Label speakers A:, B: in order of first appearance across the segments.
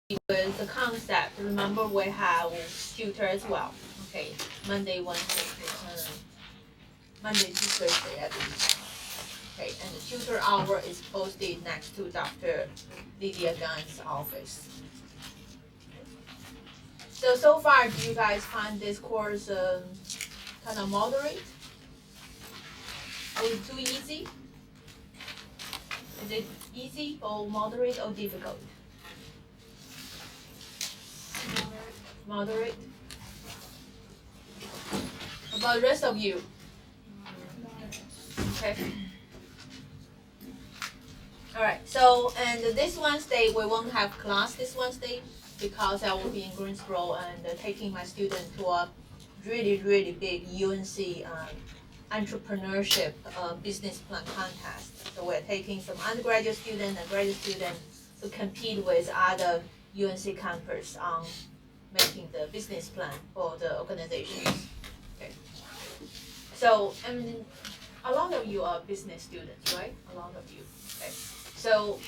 A: with the concept. Remember, we have tutor as well. Okay, Monday, Wednesday, Monday to Thursday at least. Okay, and the tutor hour is posted next to Dr. Lydia Gunn's office. So far, do you guys find this course kind of moderate? Or too easy? Is it easy or moderate or difficult? Moderate. About the rest of you? Okay. All right. So, and this Wednesday we won't have class this Wednesday because I will be in Greensboro and taking my student to a really big UNC entrepreneurship business plan contest. So we're taking some undergraduate student and graduate student to compete with other UNC campus on making the business plan for the organizations. Okay. So, I mean, a lot of you are business students, right? A lot of you. Okay. So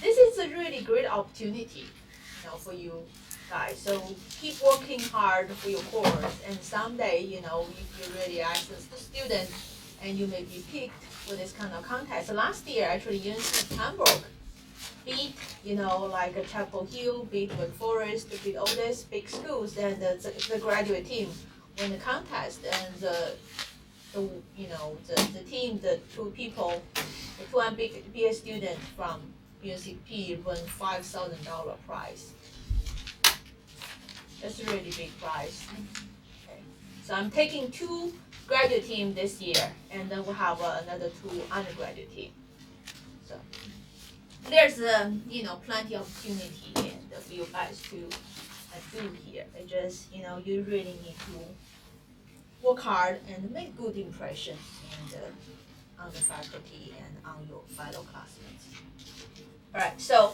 A: this is a really great opportunity, for you guys. So keep working hard for your course, and someday, if you really access the student, and you may be picked for this kind of contest. So last year, actually, UNC Hamburg beat, like a Chapel Hill, beat Wake Forest, beat all these big schools, and the graduate team won the contest, and the team, the two people, the two MBA students from UNCP won $5,000 prize. That's a really big prize. Okay. So I'm taking two graduate team this year, and then we'll have another two undergraduate team. So there's plenty of opportunity and for you guys to do here. It just you really need to work hard and make good impression and on the faculty and on your fellow classmates. All right, so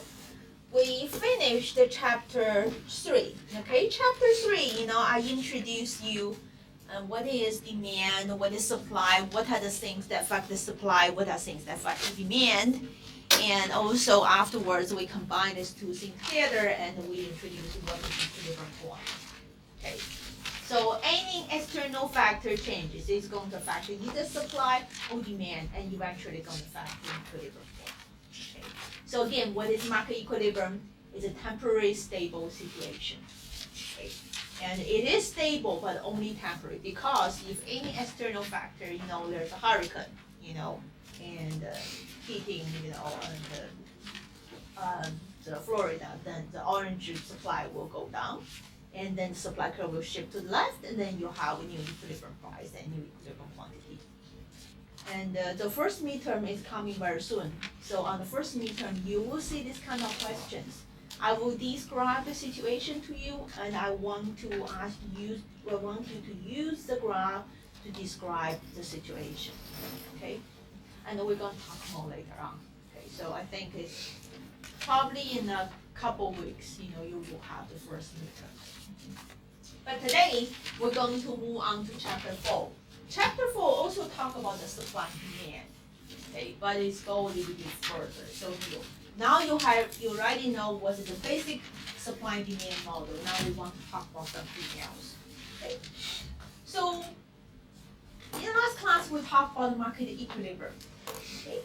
A: we finished the chapter 3. Okay, chapter 3, I introduce you what is demand, what is supply, what are the things that affect the supply, what are things that affect the demand. And also afterwards, we combine these two things together and we introduce what is equilibrium point. Okay. So any external factor changes is going to affect either supply or demand, and eventually going to affect the equilibrium point. Okay. So again, what is market equilibrium? It's a temporary stable situation. Okay. And it is stable, but only temporary, because if any external factor, there's a hurricane, and hitting, the Florida, then the orange supply will go down, and then the supply curve will shift to the left, and then you have a new equilibrium price and new equilibrium quantity. And the first midterm is coming very soon. So on the first midterm, you will see this kind of questions. I will describe the situation to you, and I want you to use the graph to describe the situation. Okay? And we're going to talk more later on. Okay, so I think it's probably in a couple weeks, you will have the first midterm. But today, we're going to move on to chapter 4. Chapter 4 also talk about the supply and demand, okay, but it's go a little bit further. So now you already know what is the basic supply and demand model. Now we want to talk about something else. Okay. So in the last class, we talked about market equilibrium. Okay.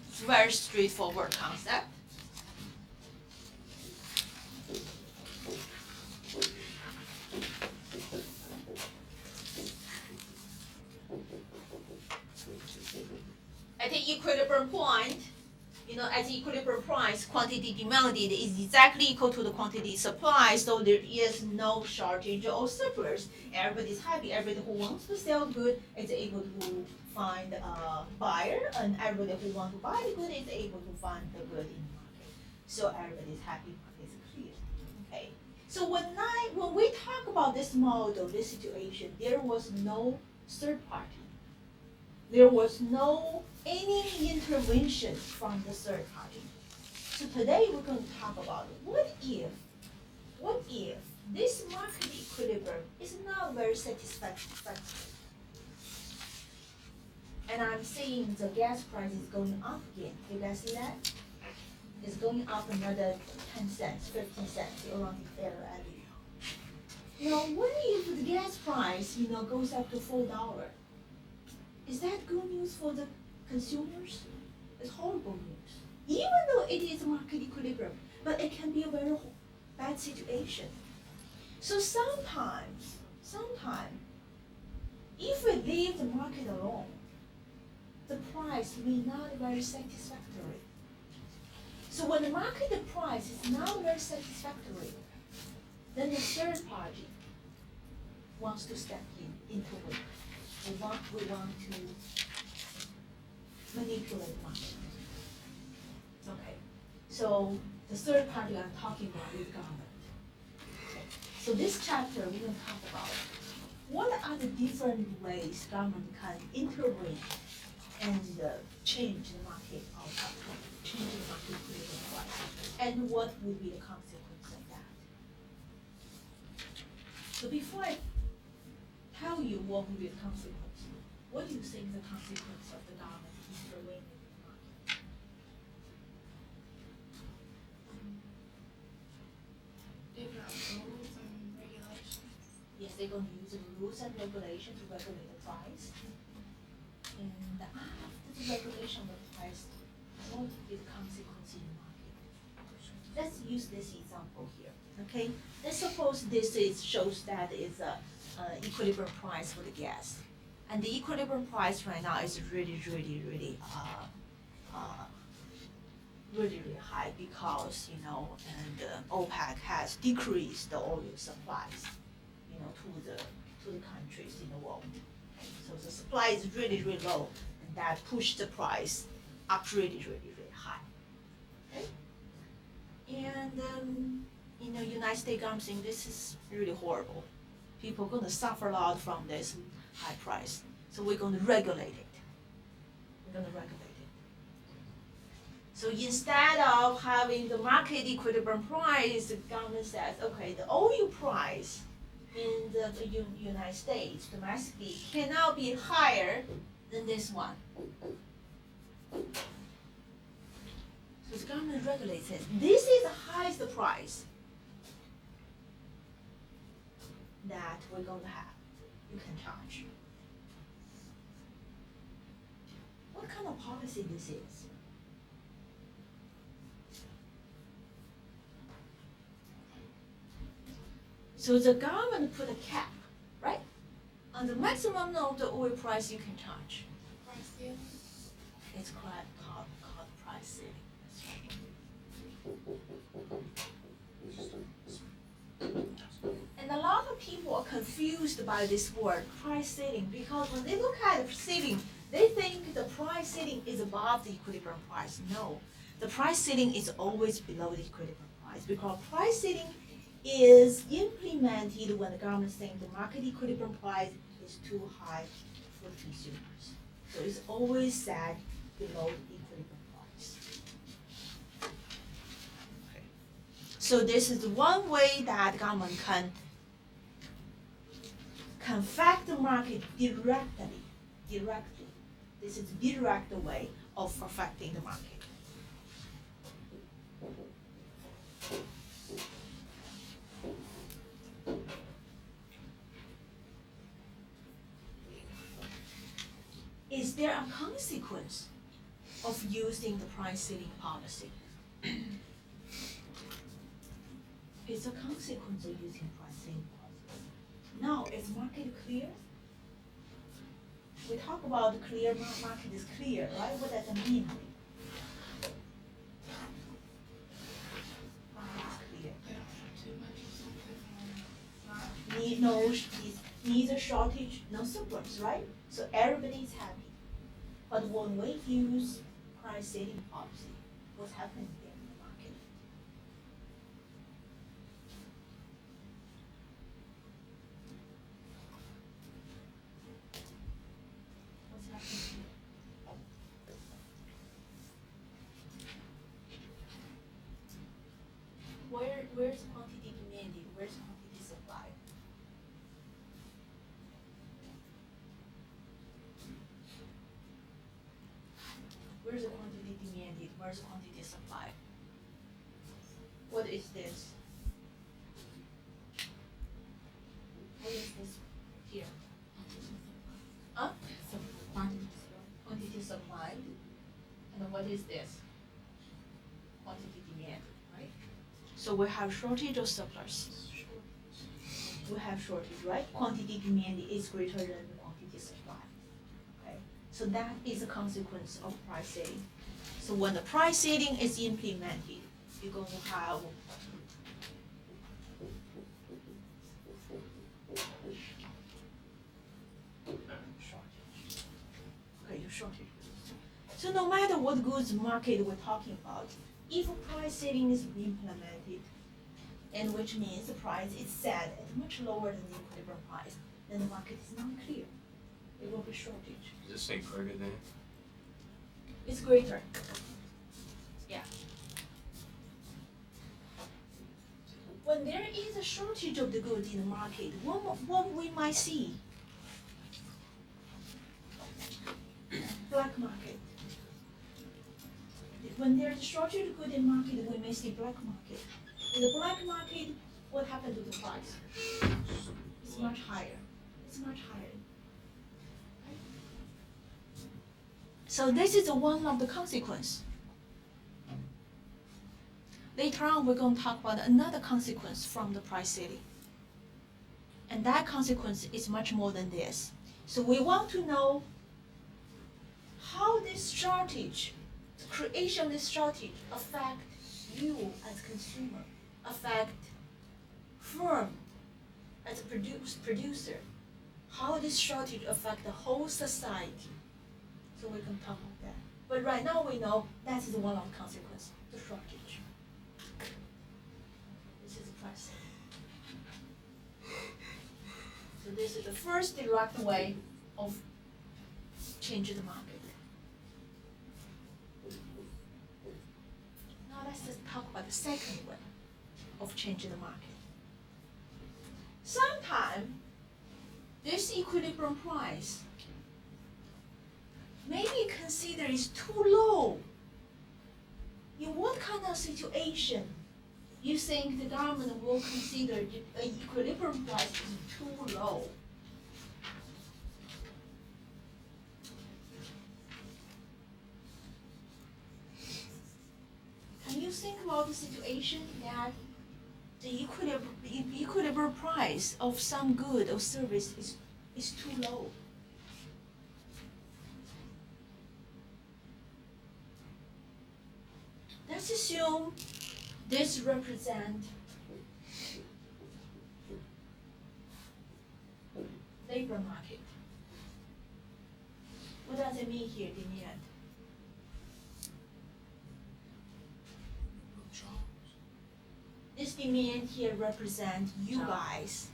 A: It's a very straightforward concept. At the equilibrium point, at the equilibrium price, quantity demanded is exactly equal to the quantity supplied, so there is no shortage or surplus. Everybody's happy. Everybody who wants to sell good is able to find a buyer, and everybody who wants to buy the good is able to find the good in the market. So everybody's happy. It's clear. Okay. So when we talk about this model, this situation, there was no third party. There was no any intervention from the third party. So today we're going to talk about what if this market equilibrium is not very satisfactory, and I'm seeing the gas price is going up again. You guys see that? is going up another 10 cents, 50 cents, around the fair value. What if the gas price, goes up to $4? Is that good news for the consumers? It's horrible news. Even though it is market equilibrium, but it can be a very bad situation. So sometimes, if we leave the market alone, the price may not be very satisfactory. So when the market price is not very satisfactory, then the third party wants to step into it. We want to manipulate the market. Okay. So the third party I'm talking about is government. Okay. So this chapter we're going to talk about what are the different ways government can intervene and change the market outcome, change the market equilibrium price, and what would be the consequence of that. So before I tell you what would be the consequence, what do you think the consequence of the government intervening in the market?
B: Different rules and regulations.
A: Yes, they're going to use the rules and regulations to regulate the price. And after the regulation of the price, what would be the consequence in the market? Let's use this example here. Okay, let's suppose shows that it's a equilibrium price for the gas, and the equilibrium price right now is really high because and OPEC has decreased the oil supplies to the countries in the world. So the supply is really low, and that pushed the price up really high. Okay? And United States government saying this is really horrible. People are going to suffer a lot from this high price. So we're going to regulate it. So instead of having the market equilibrium price, the government says, okay, the oil price in the United States domestically cannot be higher than this one. So the government regulates it. This is the highest price that we're going to have. You can charge. What kind of policy this is? So the government put a cap, right, on the maximum of the oil price you can charge.
B: Price ceiling.
A: It's called price ceiling. That's right. And a lot of people are confused by this word, price ceiling, because when they look at the ceiling, they think the price ceiling is above the equilibrium price. No, the price ceiling is always below the equilibrium price, because price ceiling is implemented when the government is saying the market equilibrium price is too high for consumers. So it's always set below the equilibrium price. Okay. So this is one way that government can affect the market directly. This is a direct way of affecting the market. Is there a consequence of using the price ceiling policy? It's a consequence of using price ceiling policy. Now, is market clear? We talk about the clear market is clear, right? What does that mean? Market is clear.
B: They don't have too much of something or not.
A: Neither shortage, no surplus, right? So everybody's happy. But when we use price ceiling policy, what's happening there in the market? What's happening here? Where's quantity demanded? Where's quantity supply? Where's the quantity demanded? Where's the quantity supply? what is this? What is this here? Huh? Quantity supplied. And what is this? Quantity demand, right? So we have shortage or surplus? We have shortage, right? Quantity demand is greater than the quantity supply. Okay, so that is a consequence of price setting. So when the price setting is implemented, you're going to have your shortage. So no matter what goods market we're talking about, if price setting is implemented, and which means the price is set at much lower than the equilibrium price, then the market is not clear. It will be shortage.
C: Does it say greater than?
A: It's greater. Yeah. When there is a shortage of the goods in the market, what we might see? Black market. When there's a shortage of goods in the market, we may see black market. In the black market, what happened to the price? It's much higher. It's much higher. So this is one of the consequences. Later on, we're going to talk about another consequence from the price setting. And that consequence is much more than this. So we want to know how this shortage, the creation of this shortage, affect you as consumer, affect firm as a producer, how this shortage affect the whole society. So we can talk about that. But right now we know that is one of the consequences, the shortage. This is the price. So this is the first direct way of changing the market. Now let's just talk about the second way of changing the market. Sometimes this equilibrium price maybe consider is too low. In what kind of situation you think the government will consider the equilibrium price is too low? Can you think about the situation that the equilibrium price of some good or service is too low? Let's assume this represents labor market. What does it mean here, demand? This demand here represents you guys.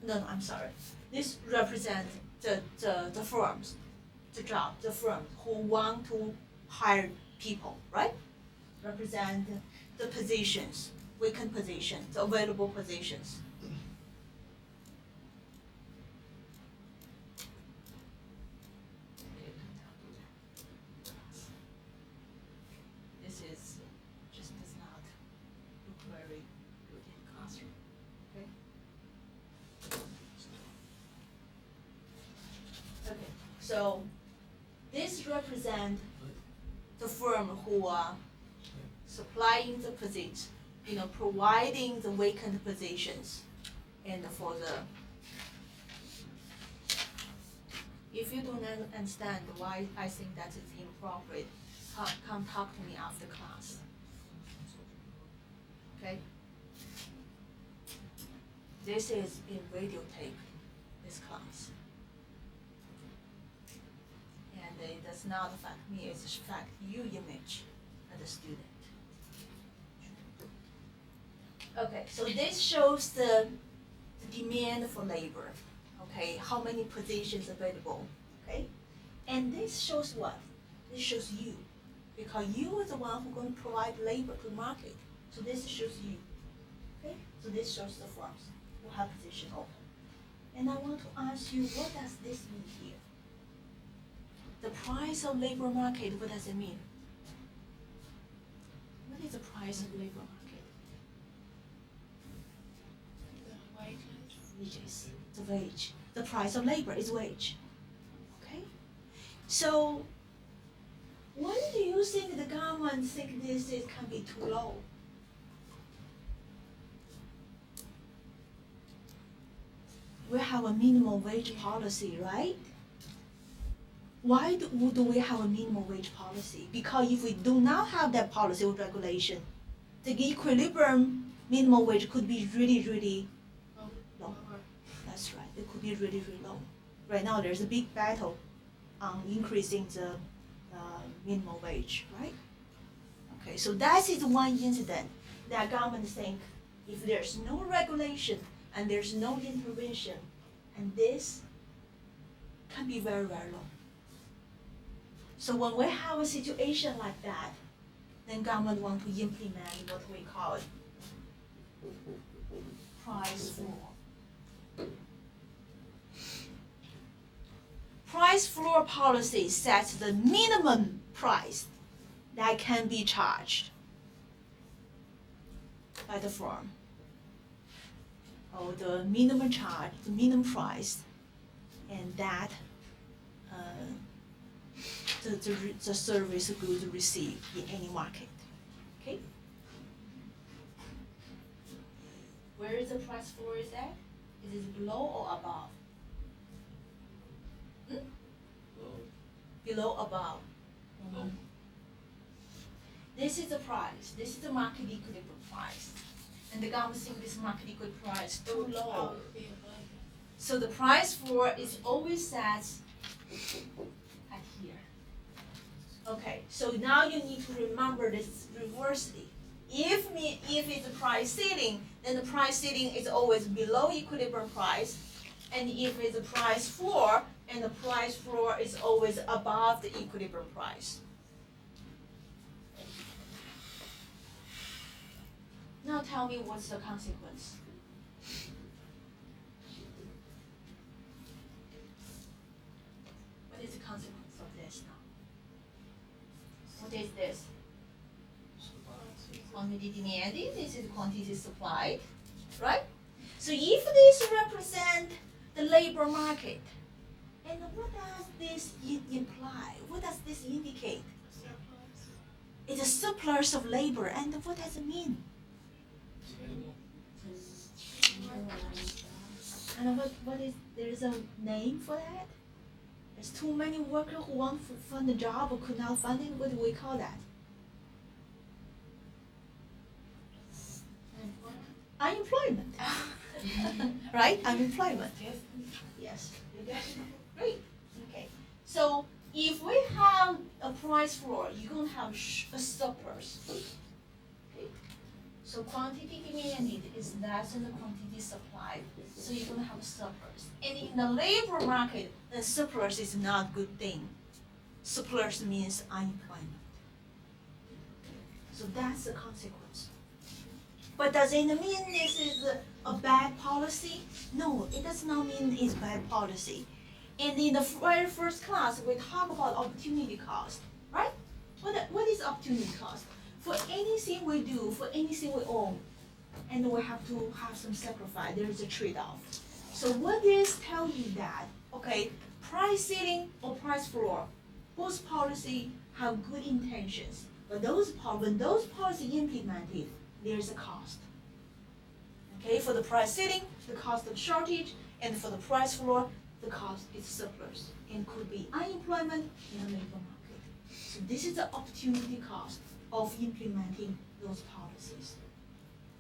A: No, I'm sorry. This represents the firms, the firm who want to hire people, right? Represent the positions, vacant positions, the available positions. This is just does not look very good in the classroom. Okay. Okay. So this represents the firm who are supplying the position, providing the vacant positions, and for the. If you don't understand why I think that is inappropriate, come talk to me after class. Okay. This is in videotape, this class. And it does not affect me, it affects your image as a student. Okay, so this shows the demand for labor, okay, how many positions available, okay? And this shows what? This shows you, because you are the one who's going to provide labor to the market. So this shows you, okay? So this shows the firms who have position open. And I want to ask you, what does this mean here? The price of labor market, what does it mean? What What is the price of labor market?
B: The wages.
A: Wages. The wage. The price of labor is wage. Okay? So when do you think the government think this is can be too low? We have a minimum wage policy, right? Why do we have a minimum wage policy? Because if we do not have that policy or regulation, the equilibrium minimum wage could be really, really low. That's right, it could be really, really low. Right now, there's a big battle on increasing the minimum wage, right? Okay, so that is one incident that government think if there's no regulation and there's no intervention, and this can be very, very low. So when we have a situation like that, then government want to implement what we call price floor. Price floor policy sets the minimum price that can be charged by the firm, or the minimum charge, the minimum price, and that the service goods received in any market. Okay? Where is the price floor is at? Is it below or above? Below, above. This is the price. This is the market equilibrium price. And the government thinks this market equilibrium price too low. So the price floor is always set at here. Okay, so now you need to remember this reversely. If it's a price ceiling, then the price ceiling is always below equilibrium price. And if it's a price floor, and the price floor is always above the equilibrium price. Now tell me what's the consequence? What is the consequence of this now? What is this? Quantity demanded, this is quantity supplied, right? So if this represent the labor market, and what does this imply? What does this indicate? It's a surplus of labor, and what does it mean? And what is, there is a name for that? There's too many workers who want to find a job but could not find it. What do we call that? Unemployment. Right? Unemployment. Yes. Great. Okay. So if we have a price floor, you're going to have a surplus. Okay. So quantity demanded is less than the quantity supplied. So you're going to have a surplus. And in the labor market, the surplus is not a good thing. Surplus means unemployment. So that's the consequence. But does it mean this is a bad policy? No, it does not mean it's bad policy. And in the very first class, we talk about opportunity cost, right? What is opportunity cost? For anything we do, for anything we own, and we have to have some sacrifice, there is a trade-off. So what this tell you that, okay, price ceiling or price floor, both policy have good intentions, but when those policies implemented, there's a cost. Okay, for the price ceiling, the cost of shortage, and for the price floor, the cost is surplus, and could be unemployment in the labor market. So this is the opportunity cost of implementing those policies.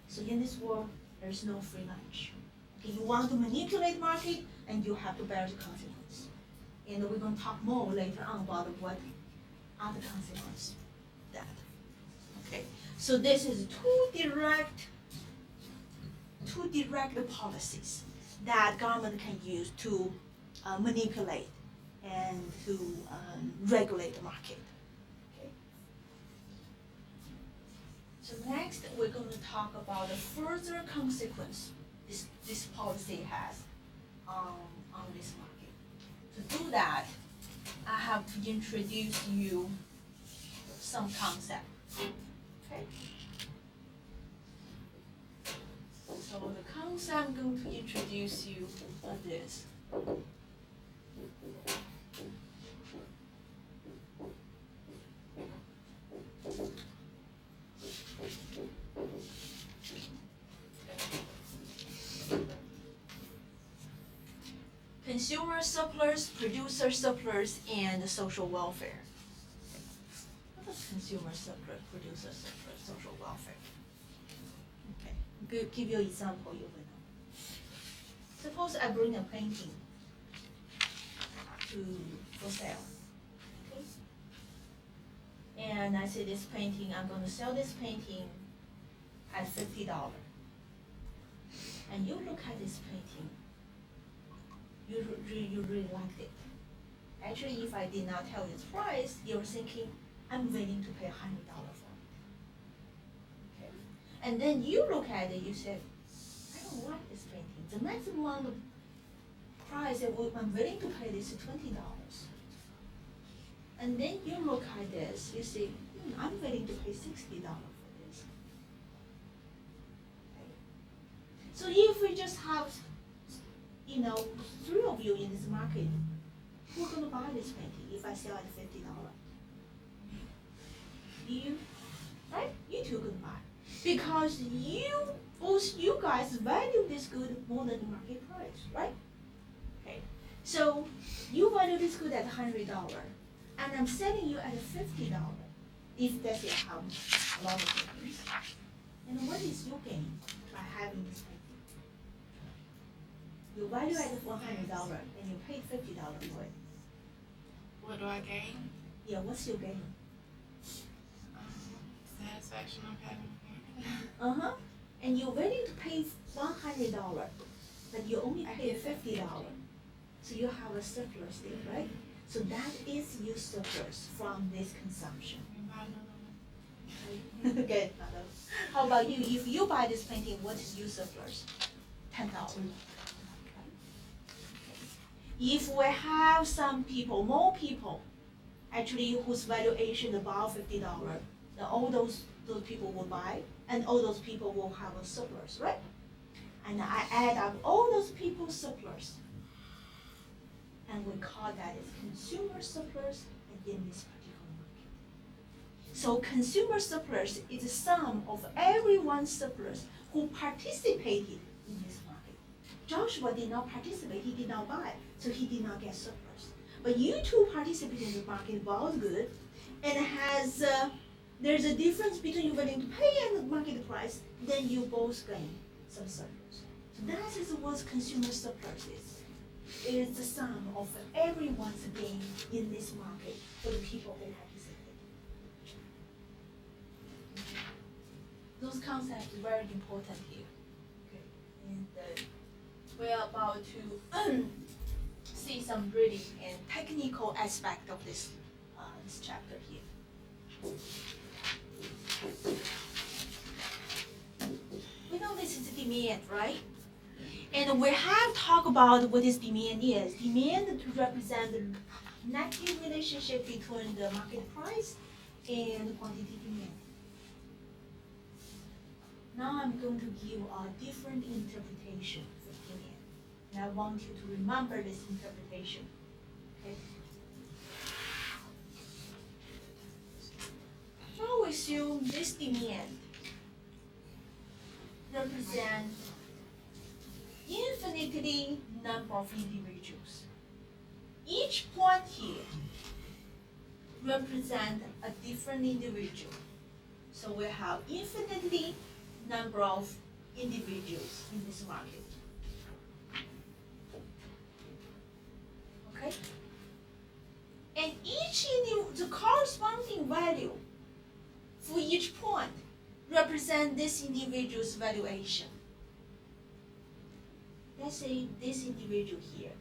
A: So in this world, there's no free lunch. Okay, you want to manipulate market, and you have to bear the consequence. And we're going to talk more later on about what are the consequences of that. Okay, so this is two direct policies that government can use to manipulate and to regulate the market. Okay. So next, we're going to talk about the further consequence this policy has on this market. To do that, I have to introduce you some concept. Okay. So the concept I'm going to introduce you on this. Consumer surplus, producer surplus, and social welfare. What is consumer surplus, producer surplus, social welfare? Okay, give you an example you will know. Suppose I bring a painting for sale. Okay? And I say this painting, I'm going to sell this painting at $50. And you look at this painting, you really liked it. Actually, if I did not tell you its price, you're thinking, I'm willing to pay $100 for it. Okay? And then you look at it, you say, I don't like this painting. The maximum price that I'm willing to pay is $20. And then you look at this, you say, I'm willing to pay $60 for this. Okay? So if we just have, three of you in this market, who's going to buy this painting if I sell at $50? You, right? You two can buy. Because both you guys value this good more than the market price, right? Okay. So you value this good at $100, and I'm selling you at $50, if that's your house, a lot of things. And what is your gain by having this painting? You value it at $100 and you paid $50 for it.
C: What do I gain?
A: Yeah, what's your gain?
C: Satisfaction of having.
A: Uh-huh. And you're willing to pay $100, but you only pay $50. So you have a surplus there, right? So that is your surplus from this consumption. Good. How about you? If you buy this painting, what is your surplus? $10. If we have some people, more people, actually whose valuation above $50, then all those people will buy, and all those people will have a surplus, right? And I add up all those people's surplus, and we call that as consumer surplus in this particular market. So consumer surplus is the sum of everyone's surplus who participated in this market. Joshua did not participate, he did not buy, so he did not get surplus. But you two participated in the market, bought good, and there's a difference between you willing to pay and the market price, then you both gain some surplus. So that is what consumer surplus is. It is the sum of everyone's gain in this market for the people who participate. Those concepts are very important here. Okay. And we're about to see some really technical aspect of this chapter here. We know this is demand, right? And we have talked about what this demand is. Demand to represent the negative relationship between the market price and quantity demand. Now I'm going to give a different interpretation for demand. And I want you to remember this interpretation. Okay? Now we assume this demand represents infinitely number of individuals. Each point here represents a different individual. So we have infinitely number of individuals in this market. Okay? And the corresponding value for each point represents this individual's valuation. Let's say this individual here,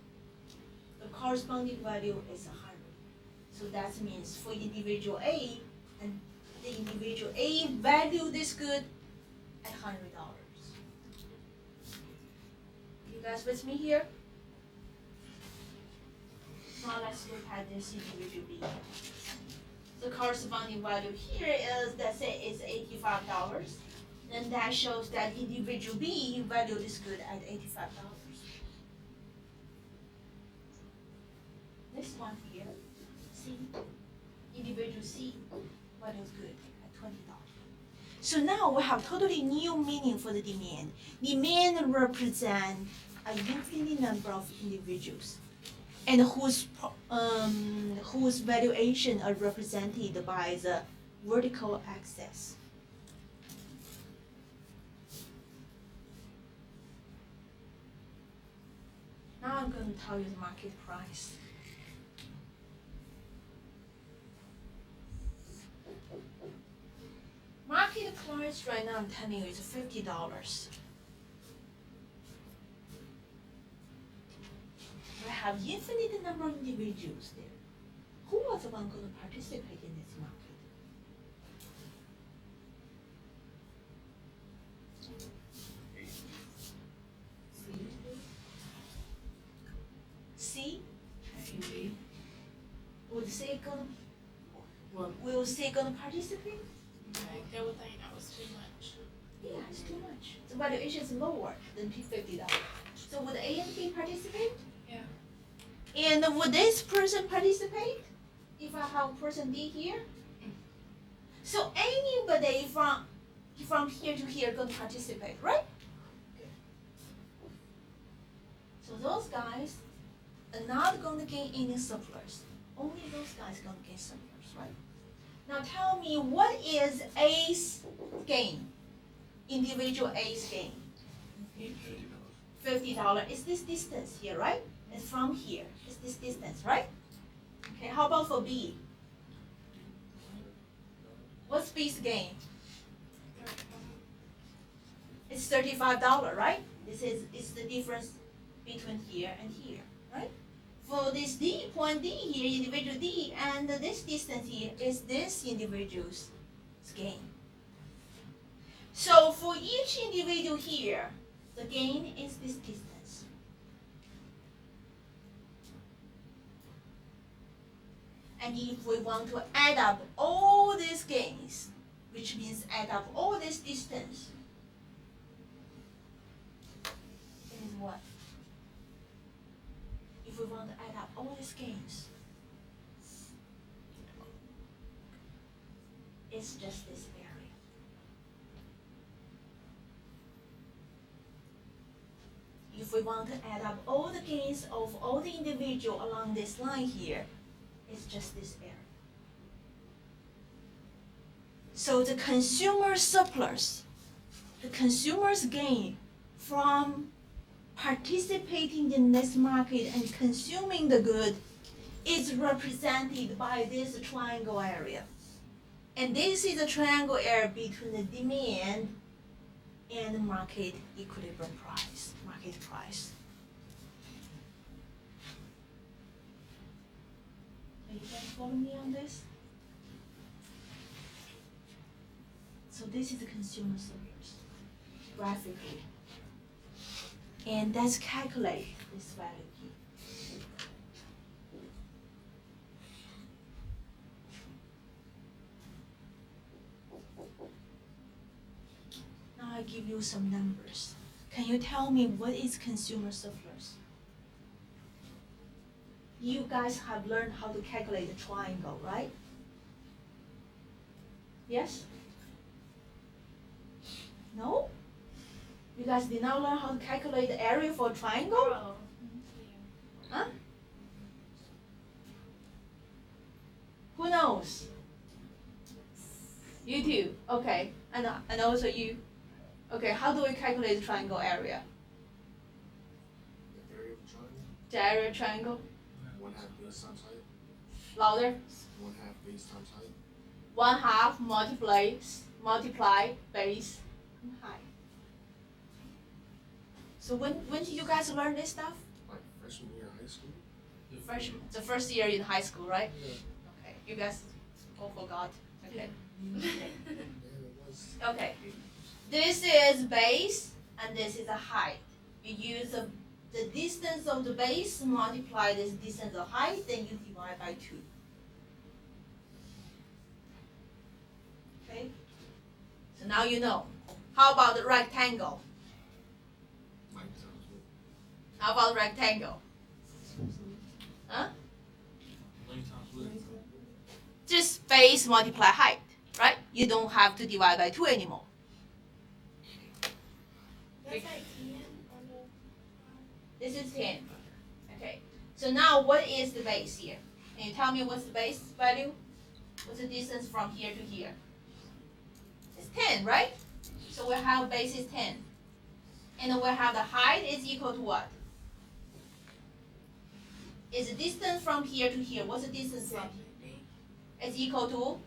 A: the corresponding value is 100. So that means for individual A, and the individual A value this good at $100. You guys with me here? Now let's look at this individual B. The corresponding value here is, let's say it's $85. Then that shows that individual B valued is good at $85. This one here, C, individual C value is good at $20. So now we have totally new meaning for the demand. Demand represents a infinite number of individuals, and whose valuation are represented by the vertical axis. Now I'm going to tell you the market price. Market price right now, I'm telling you, is $50. We have infinite number of individuals there. Who was the one going to participate in this market? C? Would C gonna, will C gonna participate?
C: Like, they would think that was too much.
A: Yeah, it's too much. The valuation is lower than $50. So would A and B participate?
C: Yeah.
A: And would this person participate if I have person D here? So anybody from here to here gonna participate, right? So those guys are not gonna gain any surplus. Only those guys gonna gain surplus, right? Now tell me, what is A's gain? Individual A's gain. $50. It's this distance here, right? It's from here. It's this distance, right? Okay, how about for B? What's B's gain? It's $35, right? It's the difference between here and here, right? For this D, point D here, individual D, and this distance here is this individual's gain. So for each individual here, the gain is this distance. And if we want to add up all these gains, which means add up all this distance, it is what? If we want to add up all these gains, it's just this area. If we want to add up all the gains of all the individual along this line here, it's just this area. So the consumer surplus, the consumer's gain from participating in this market and consuming the good is represented by this triangle area. And this is the triangle area between the demand and the market equilibrium price, market price. Are you guys following me on this? So this is the consumer surplus, graphically. And let's calculate this value here. Now I give you some numbers. Can you tell me what is consumer surplus? You guys have learned how to calculate the triangle, right? Yes? No? You guys did not learn how to calculate the area for a triangle?
C: Oh.
A: Huh? Who knows? You do. Okay. And also you. Okay, how do we calculate the triangle area?
D: The area of the triangle,
A: The area of triangle?
D: 1/2 base times height,
A: Louder.
D: 1/2 base times height.
A: 1/2 multiply base and height. So when did you guys learn this stuff?
D: Like freshman year in high school.
A: The first year in high school, right?
D: Yeah.
A: Okay. You guys all forgot. Okay.
D: Yeah, it was.
A: Okay. This is base and this is a height. You use the distance of the base, multiply this distance of height, then you divide by 2. Okay? So now you know. How about the rectangle?
D: Like times what?
A: How about rectangle? Huh?
D: Length times width.
A: Just base multiply height, right? You don't have to divide by 2 anymore.
C: That's like 10 on the.
A: This is 10. Okay. So now what is the base here? Can you tell me what's the base value? What's the distance from here to here? It's 10, right? So we have base is 10. And we have the height is equal to what? Is the distance from here to here? What's the distance from here? It's equal to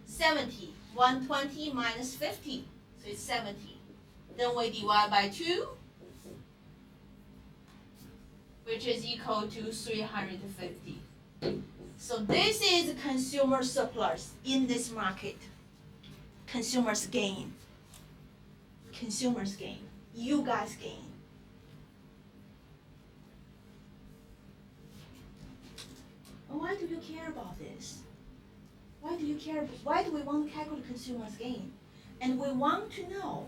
A: 70. 120 minus 50. So it's 70. Then we divide by 2, which is equal to 350. So this is consumer surplus in this market. Consumers gain. Consumers gain. You guys gain. Why do you care about this? Why do you care? Why do we want to calculate consumers gain? And we want to know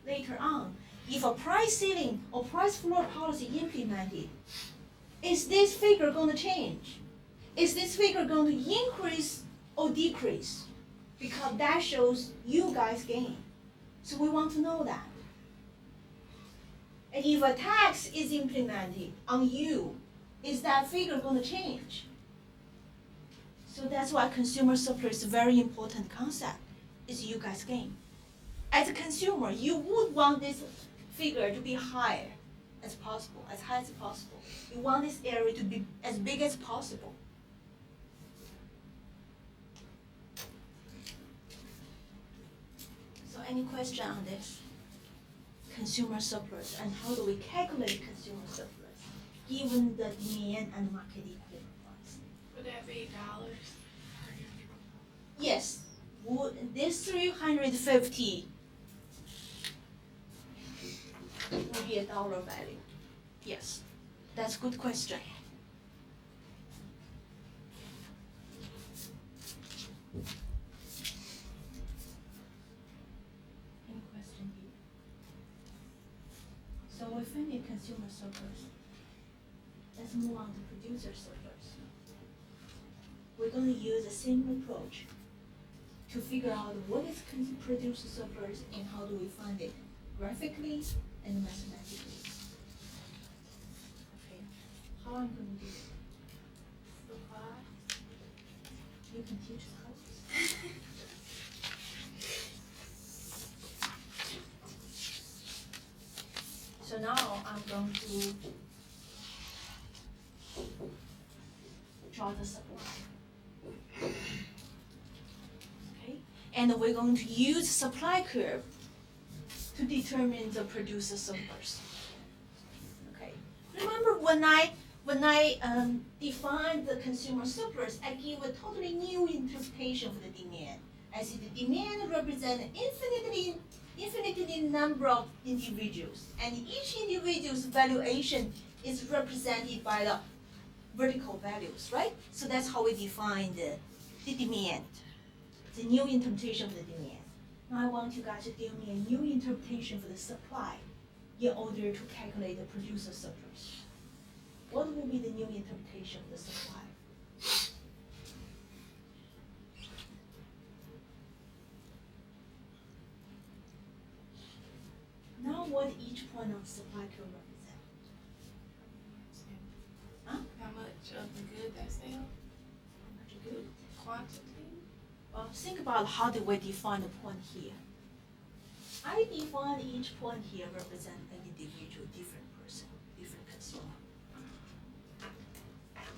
A: later on if a price ceiling or price floor policy implemented, is this figure going to change? Is this figure going to increase or decrease? Because that shows you guys gain. So we want to know that. And if a tax is implemented on you, is that figure going to change? So that's why consumer surplus is a very important concept, is you guys gain. As a consumer, you would want this figure to be higher as possible, as high as possible. You want this area to be as big as possible. So any question on this? Consumer surplus, and how do we calculate consumer surplus given the demand and market equilibrium price?
C: Would that be dollars?
A: Yes, would this 350 would be a dollar value? Yes, that's a good question. Any question here? So we finished consumer surplus. Let's move on to producer surplus. We're going to use the same approach to figure out what is producer surplus and how do we find it graphically and mathematically. Okay, how I'm going to do it? You can teach the house. So now I'm going to draw the supply. Okay, and we're going to use supply curve to determine the producer surplus. Okay, remember when I define the consumer surplus, I give a totally new interpretation for the demand. I see the demand represents infinitely number of individuals, and each individual's valuation is represented by the vertical values, right? So that's how we define the demand, the new interpretation of the demand. Now I want you guys to give me a new interpretation for the supply in order to calculate the producer surplus. What will be the new interpretation of the supply? Now what each point of supply curve represent? Huh?
C: How much of the good that's there?
A: Pretty good.
C: Quantity?
A: Well, think about how do we define the point here. I define each point here represent an individual, different person, different consumer.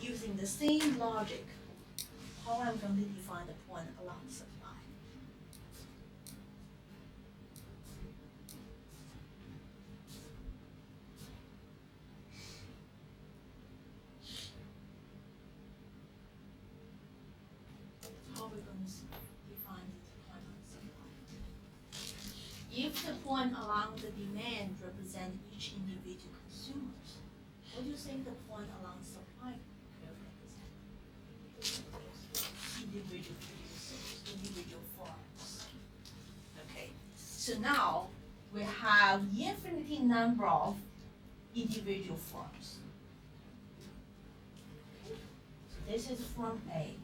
A: Using the same logic, how I'm going to define the point along supply. How we're going to define the point on supply. If the point along the demand represent each individual consumers, what do you think the point along supply curve represent? Individual producers, individual farms. So now we have infinite number of individual forms. So this is form A,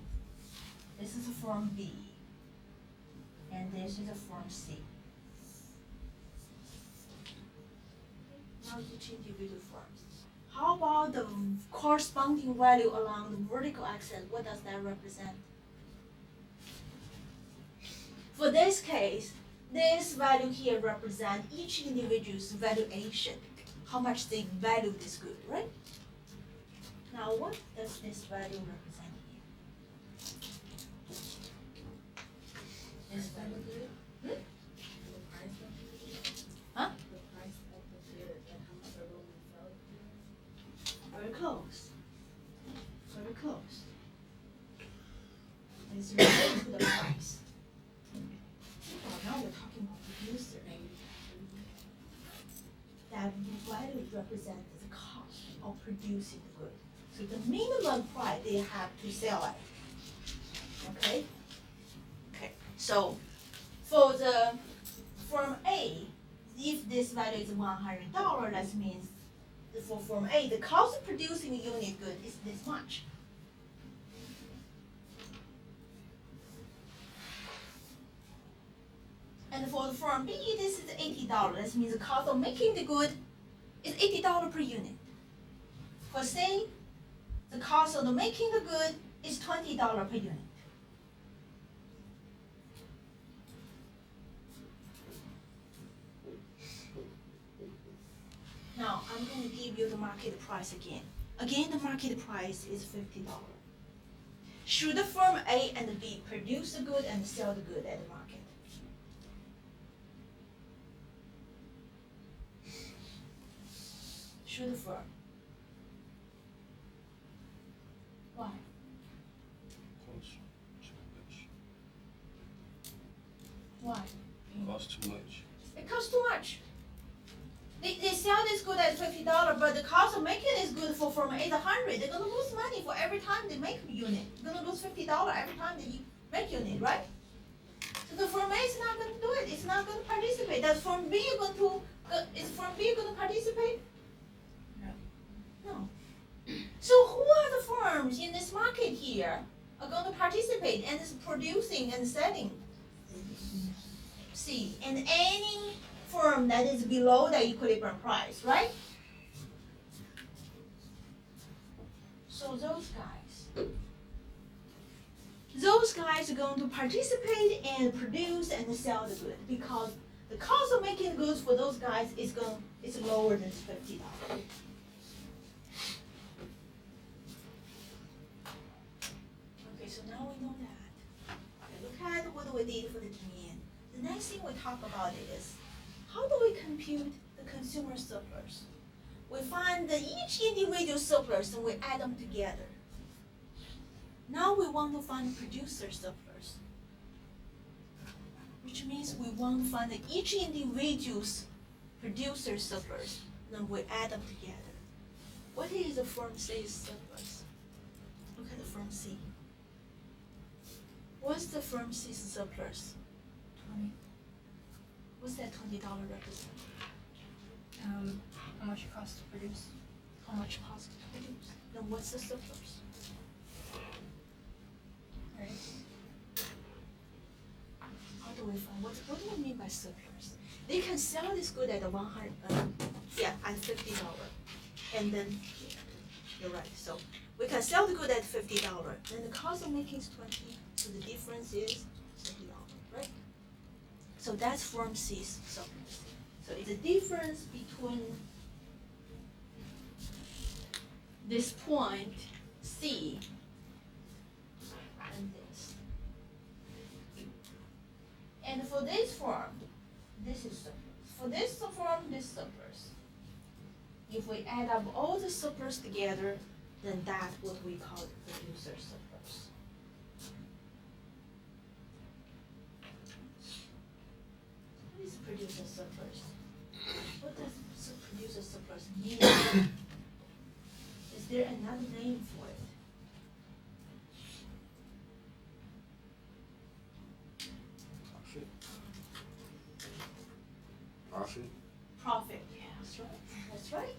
A: this is form B, and this is form C. Now each individual forms. How about the corresponding value along the vertical axis? What does that represent? For this case, this value here represents each individual's valuation, how much they value this good, right? Now what does this value represent here? This value good? Huh? Very close. Very close. It's related to the price. Now we're talking about producer. That value represents the cost of producing the good. So the minimum price they have to sell at. Okay? Okay. So for the form A, if this value is $100, that means for form A, the cost of producing a unit good is this much. And for the form B, this is $80. That means the cost of making the good is $80 per unit. For C, the cost of making the good is $20 per unit. Now, I'm going to give you the market price again. Again, the market price is $50. Should the firm A and B produce the good and sell the good at the market? Should the firm? Why?
E: Costs too much.
A: Why?
E: Costs too much.
A: It costs too much. They sell this good at $50, but the cost of making this good for firm A is $100. They're gonna lose money for every time they make a unit. They're gonna lose $50 every time they make unit, right? So the firm A is not gonna do it. It's not gonna participate. Does firm B going to? Is firm B gonna participate? No. So who are the firms in this market here are going to participate and is producing and selling? C. And any firm that is below the equilibrium price, right? So those guys are going to participate and produce and sell the good because the cost of making goods for those guys is lower than $50. Okay, so now we know that. Okay, look at what we did for the demand. The next thing we talk about is how do we compute the consumer surplus? We find each individual surplus and we add them together. Now we want to find the producer surplus, which means we want to find each individual's producer surplus, then we add them together. What is the firm C's surplus? Look at the firm C. What's the firm C's surplus? 20. What's that $20 represent?
B: How much it costs to produce?
A: How much it costs to produce? Then what's the surplus?
B: Right.
A: How do we find what do we mean by surplus? They can sell this good at $100, at $50, and then you're right. So we can sell the good at $50, then the cost of making is 20, so the difference is $50, right? So that's firm C's surplus. So it's a difference between this point C and this. And for this form, this is surplus. For this form, this surplus. If we add up all the surplus together, then that's what we call the producer surplus. What is producer surplus? What does producer surplus mean? Is there another name for it?
E: Profit.
A: That's right.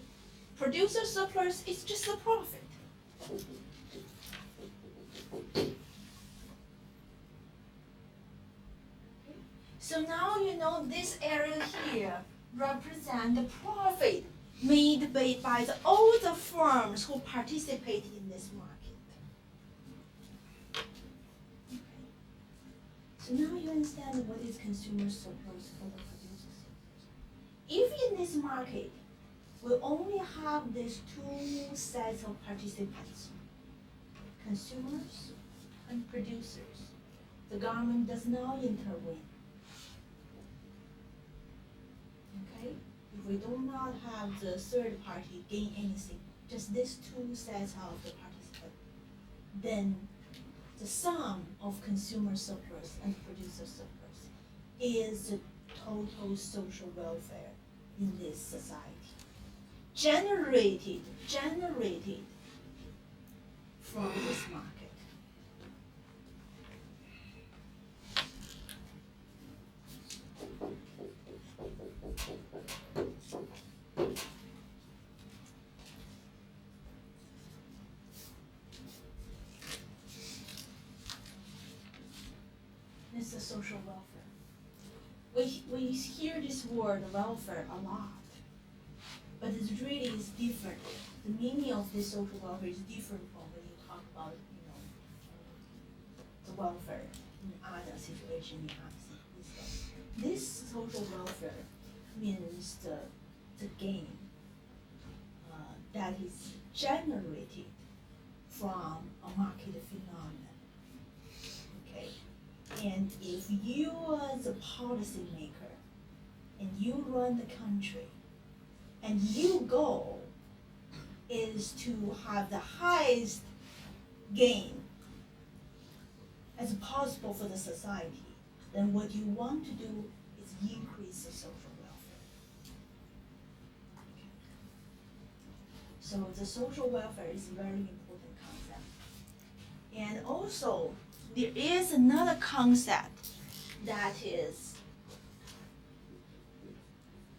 A: Producer surplus is just a profit. So now you know this area here represent the profit made by all the firms who participate in this market. Okay. So now you understand what is consumer surplus for the producer surplus. If in this market we only have these two sets of participants, consumers and producers, the government does not intervene. Okay? If we do not have the third party gain anything, just these two sets of the participants, then the sum of consumer surplus and producer surplus is the total social welfare in this society. Generated from this market. This is the social welfare. We hear this word welfare a lot, but it really is different. The meaning of this social welfare is different from when you talk about, the welfare in other situations in other. This social welfare means the gain that is generated from a market phenomenon. Okay, and if you as a policymaker and you run the country, and your goal is to have the highest gain as possible for the society, then what you want to do is increase the social welfare. So the social welfare is a very important concept. And also, there is another concept that is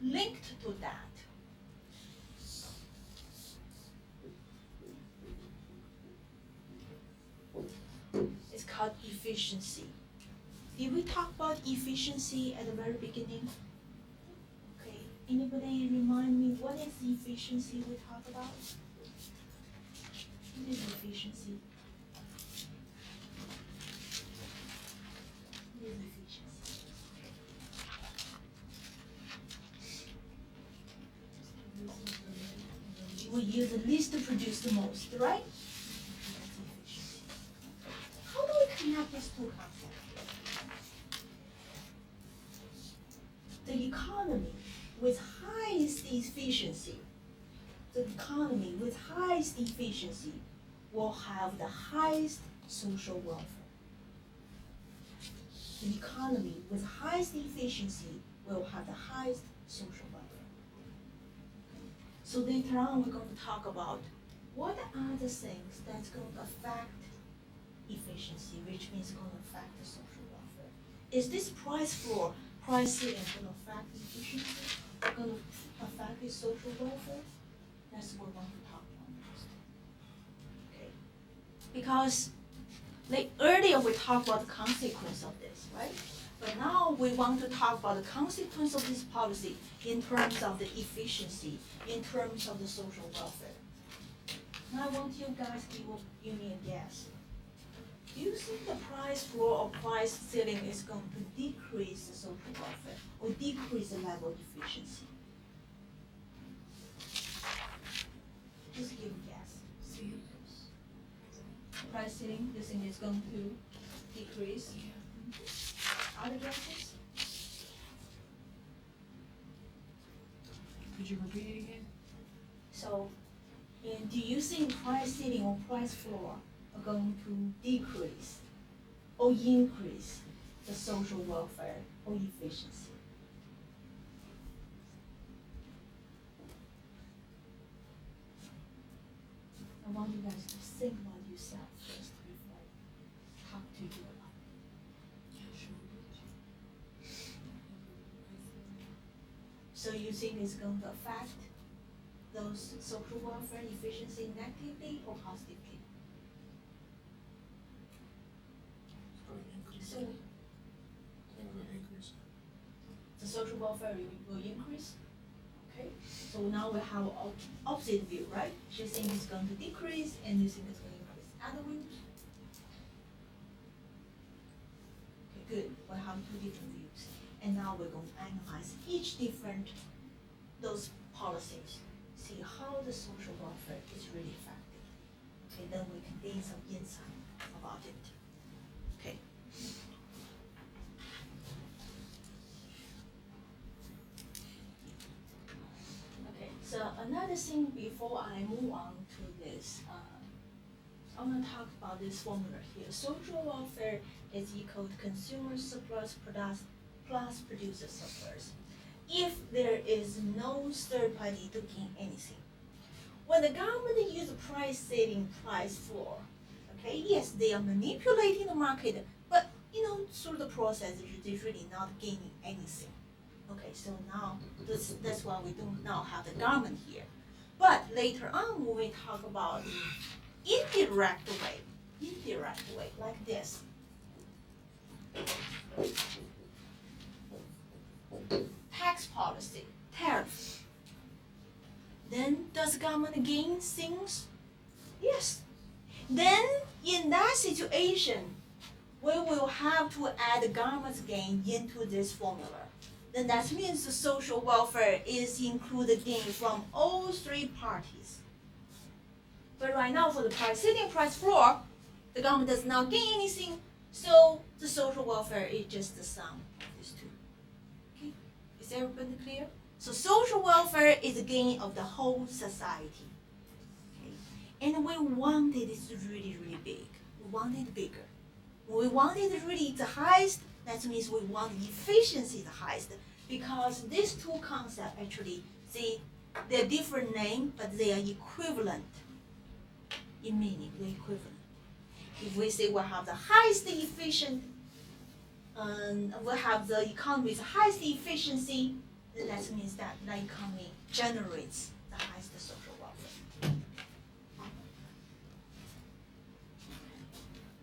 A: linked to that. It's called efficiency. Did we talk about efficiency at the very beginning? Okay, anybody remind me what is efficiency we talked about? What is efficiency? What is efficiency? We use the least to produce the most, right? That's efficiency. How do we connect these two concepts? The economy with highest efficiency, will have the highest social welfare. The economy with highest efficiency will have the highest social welfare. So later on, we're going to talk about what are the things that's going to affect efficiency, which means going to affect the social welfare. Is this price floor, price ceiling going to affect efficiency? Going to affect the social welfare? That's what we want to talk about next. Okay. Because like earlier we talked about the consequence of this, right? But now we want to talk about the consequence of this policy in terms of the efficiency, in terms of the social welfare. Now I want you guys to give me a guess. Do you think the price floor or price ceiling is going to decrease the social welfare or decrease the level of efficiency? Just give a guess. Price ceiling, you think it's going to decrease? Other guesses?
B: Could you repeat it again?
A: So, and do you think price ceiling or price floor are going to decrease or increase the social welfare or efficiency? I want you guys to think about yourself first before I talk to you about it. So you
B: you think is going to affect those social welfare efficiency negatively or positively?
D: It's gonna increase.
B: So
D: I think it's gonna increase.
B: the social welfare will increase. Okay, so now we have opposite view, right? She thinks it's going to decrease, and you think it's going to increase. Other views? Okay, good. We have two different views, and now we're going to analyze each different those policies, see how the social welfare is really effective. Okay, then we can gain some insight about it. Okay. Okay, so another thing before I move on to this, I want to talk about this formula here. Social welfare is equal to consumer surplus plus producer surplus. If there is no third party to gain anything. When the government use price setting price floor, okay, yes, they are manipulating the market, but through the process, they're really not gaining anything. Okay, so now that's why we do now have the government here. But later on, when we talk about indirect way, like this. Tax policy, tariff. Then does government gain things? Yes. Then in that situation, we will have to add the government's gain into this formula. Then that means the social welfare is included gain from all three parties. But right now for the price setting price floor, the government does not gain anything, so the social welfare is just the sum of these two. Okay? Is everybody clear? So social welfare is the gain of the whole society. Okay? And we wanted it really, really big. We want it bigger. When we want it really the highest, that means we want efficiency the highest. Because these two concepts actually, they're different names, but they are equivalent in meaning. They're equivalent. If we say we have the highest efficient, we have the economy with the highest efficiency, then that means that the economy generates the highest social welfare.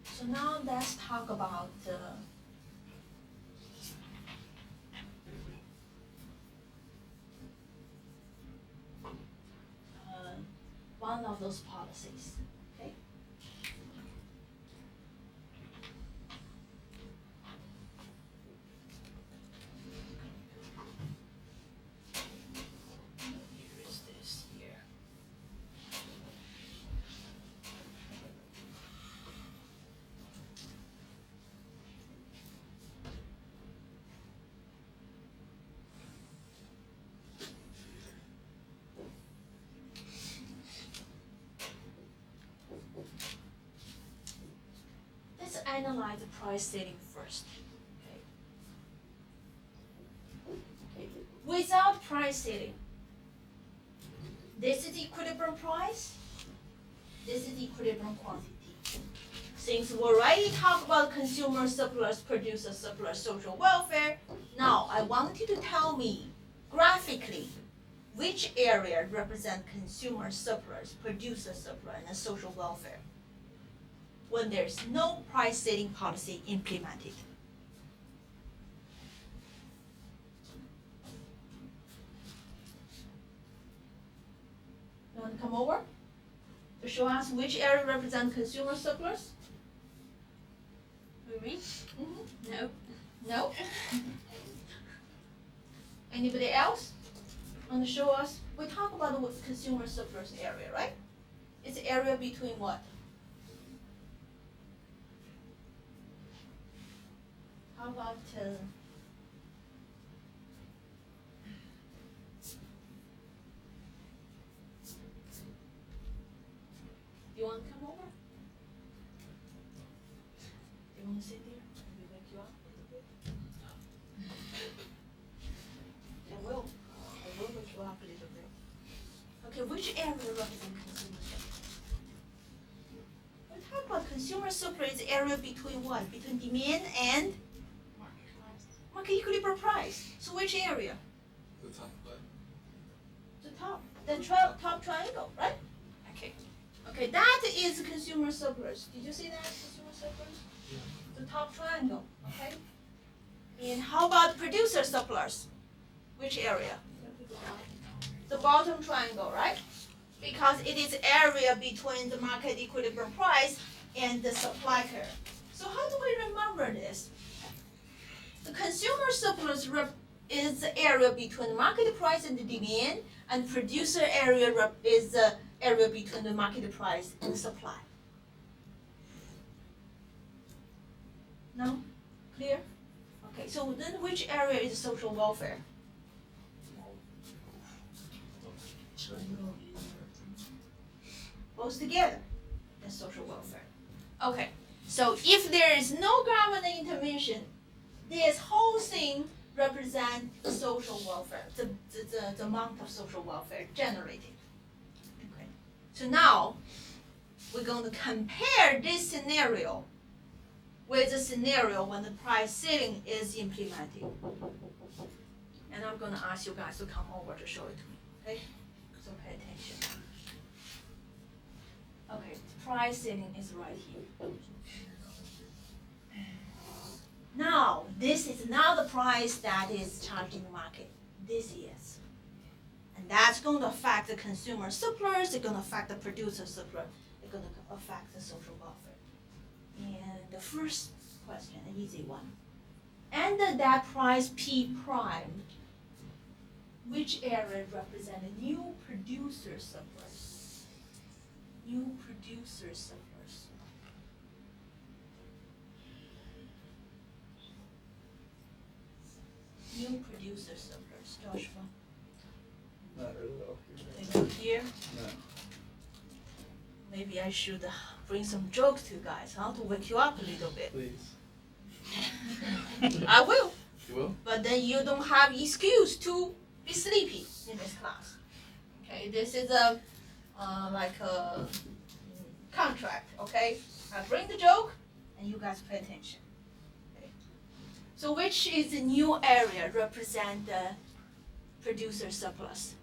B: So now let's talk about one of those policies. Okay. Here is this here. Let's analyze the price setting first. Okay. Without price setting, this is equilibrium price, this is equilibrium quantity. Since we already talked about consumer surplus, producer surplus, social welfare, now I want you to tell me graphically which area represent consumer surplus, producer surplus, and social welfare when there's no price setting policy implemented. You want to come over to show us which area represents consumer surplus?
C: Me?
B: Mm-hmm.
C: No.
B: No? Anybody else want to show us? We talk about the consumer surplus area, right? It's the area between what? How about you want to come over? Do you want to sit there? Maybe wake you up a little bit? I will wake you up a little bit. Okay, which area represents consumer surplus? We talk about consumer surplus is the area between what? Between demand and market equilibrium price. So which area?
D: The top left.
B: top triangle, right? Okay. Okay, that is consumer surplus. Did you see that consumer surplus? The top triangle, okay? And how about producer surplus? Which area? The bottom triangle, right? Because it is area between the market equilibrium price and the supply curve. So how do we remember this? The consumer surplus is the area between market price and the demand, and producer area is the area between the market price and the supply. No? Clear? Okay, so then which area is social welfare? Both together, that's social welfare. Okay, so if there is no government intervention, this whole thing represents the social welfare, the amount of social welfare generated. Okay, so now we're going to compare this scenario with the scenario when the price ceiling is implemented. And I'm going to ask you guys to come over to show it to me, okay? So pay attention. Okay, price ceiling is right here. Now, this is not the price that is charged in the market. This is. And that's going to affect the consumer surplus, it's going to affect the producer surplus, it's going to affect the social welfare. And the first question, an easy one. Under that price P prime, which area represents a new producer surplus? New producer surplus. New producer surplus, Joshua.
F: Not really off
B: Maybe here.
F: No.
B: Maybe I should bring some jokes to you guys, to wake you up a little bit.
F: Please.
B: I will,
F: You will?
B: but then you don't have excuse to be sleepy in this class. Okay, this is a like a contract. Okay, I bring the joke, and you guys pay attention. Okay. So which is the new area represent the producer surplus?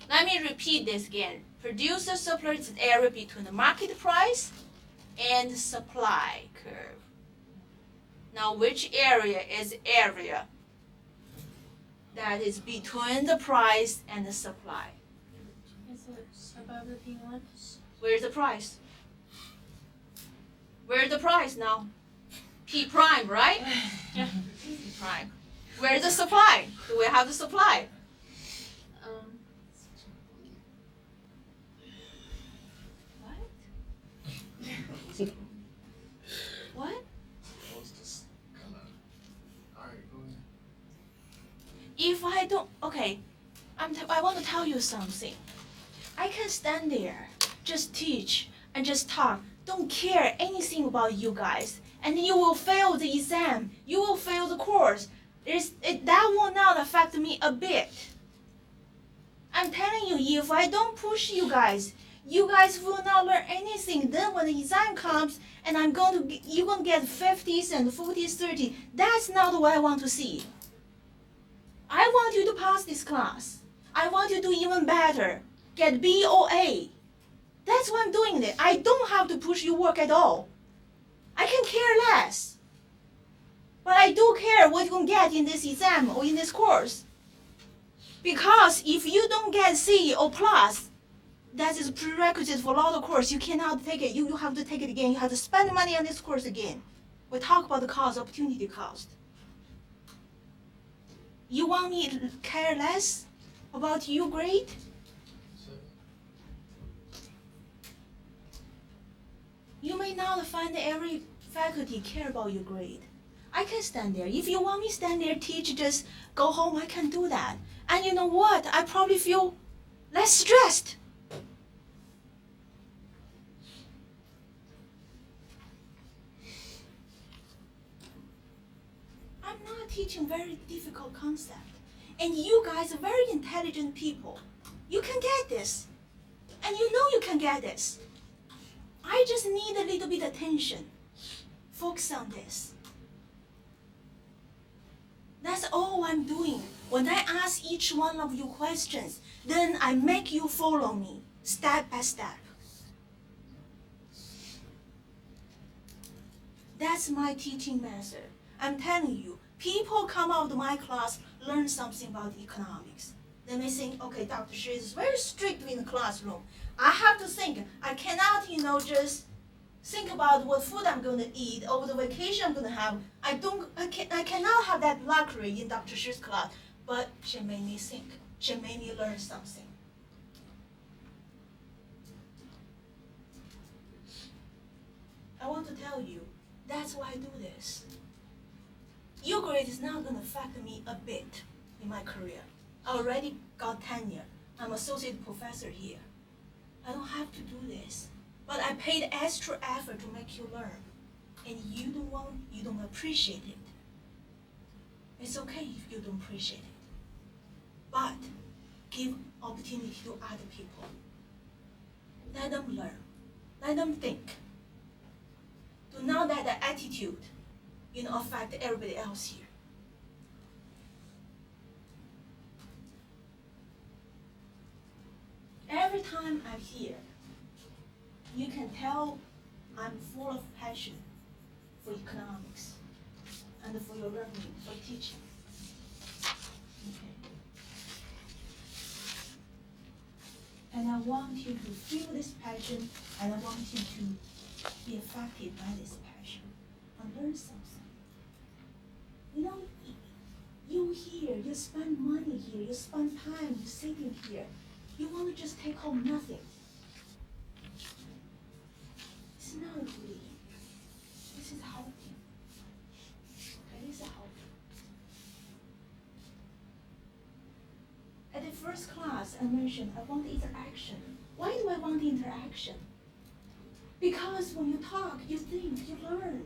B: Let me repeat this again. Producer surplus is the area between the market price and the supply curve. Now, which area is area that is between the price and the supply?
C: Is it above the P1?
B: Where's the price? Where's the price now? P prime, right?
C: Yeah.
B: P prime. Where's the supply? Do we have the supply? What? What?
D: I was just kind of. Alright, go ahead.
B: If I don't, okay, I want to tell you something. I can stand there, just teach and just talk, don't care anything about you guys, and you will fail the exam, you will fail the course. That will not affect me a bit. I'm telling you, if I don't push you guys will not learn anything. Then when the exam comes and you're going to get 50s and 40s, 30s, that's not what I want to see. I want you to pass this class. I want you to do even better. Get B or A. That's why I'm doing it. I don't have to push your work at all. I can care less. But I do care what you're going to get in this exam or in this course. Because if you don't get C or plus, that is a prerequisite for a lot of course. You cannot take it. You have to take it again. You have to spend money on this course again. We talk about the cost, opportunity cost. You want me to care less about your grade? You may not find every faculty care about your grade. I can stand there. If you want me to stand there, teach, just go home, I can do that. And you know what? I probably feel less stressed. I'm not teaching very difficult concept. And you guys are very intelligent people. You can get this. And you know you can get this. I just need a little bit of attention. Focus on this. That's all I'm doing When I ask each one of you questions, then I make you follow me step by step. That's my teaching method. I'm telling you, people come out of my class, learn something about economics. They may think, okay, Dr. Shi is very strict in the classroom. I have to think. I cannot, just think about what food I'm going to eat over the vacation I'm going to have. I cannot have that luxury in Dr. Shi's class. But she made me think. She made me learn something. I want to tell you, that's why I do this. Your grade is not going to affect me a bit in my career. I already got tenure. I'm associate professor here. I don't have to do this. But I paid extra effort to make you learn. And you don't appreciate it. It's okay if you don't appreciate it. But give opportunity to other people. Let them learn. Let them think. Do not let the attitude, affect everybody else here. Every time I'm here, you can tell I'm full of passion for economics and for your learning, for teaching. Okay. And I want you to feel this passion, and I want you to be affected by this passion and learn something. You here, you spend money here, you spend time, you sitting here. You want to just take home nothing. It's not really. This is helping. Okay, this is helping. At the first class, I mentioned I want interaction. Why do I want interaction? Because when you talk, you think, you learn.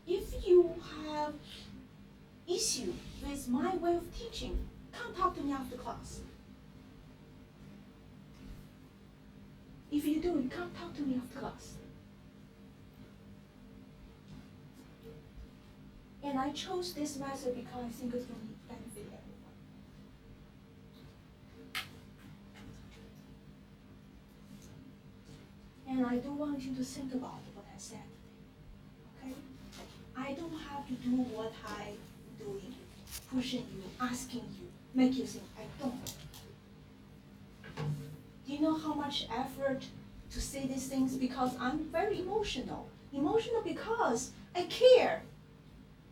B: If you have issue with my way of teaching, come talk to me after class. If you do, come talk to me after class. And I chose this method because I think it's going to benefit everyone. And I don't want you to think about what I said today. Okay? I don't have to do what I'm doing, pushing you, asking you, make you think. I don't. Do you know how much effort to say these things? Because I'm very emotional. Emotional because I care.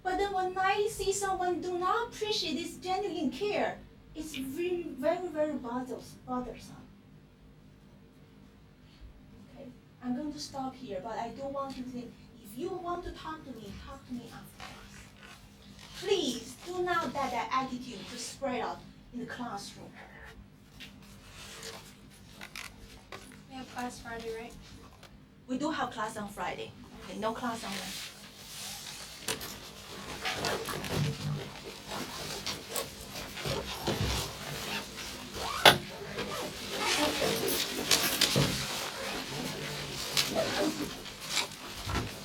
B: But then when I see someone do not appreciate this genuine care, it's very, very, very bothersome. Okay, I'm going to stop here, but I don't want you to think, if you want to talk to me after class. Please do not let that attitude to spread out in the classroom.
C: We have class Friday, right?
B: We do have class on Friday. Okay, no class on Wednesday.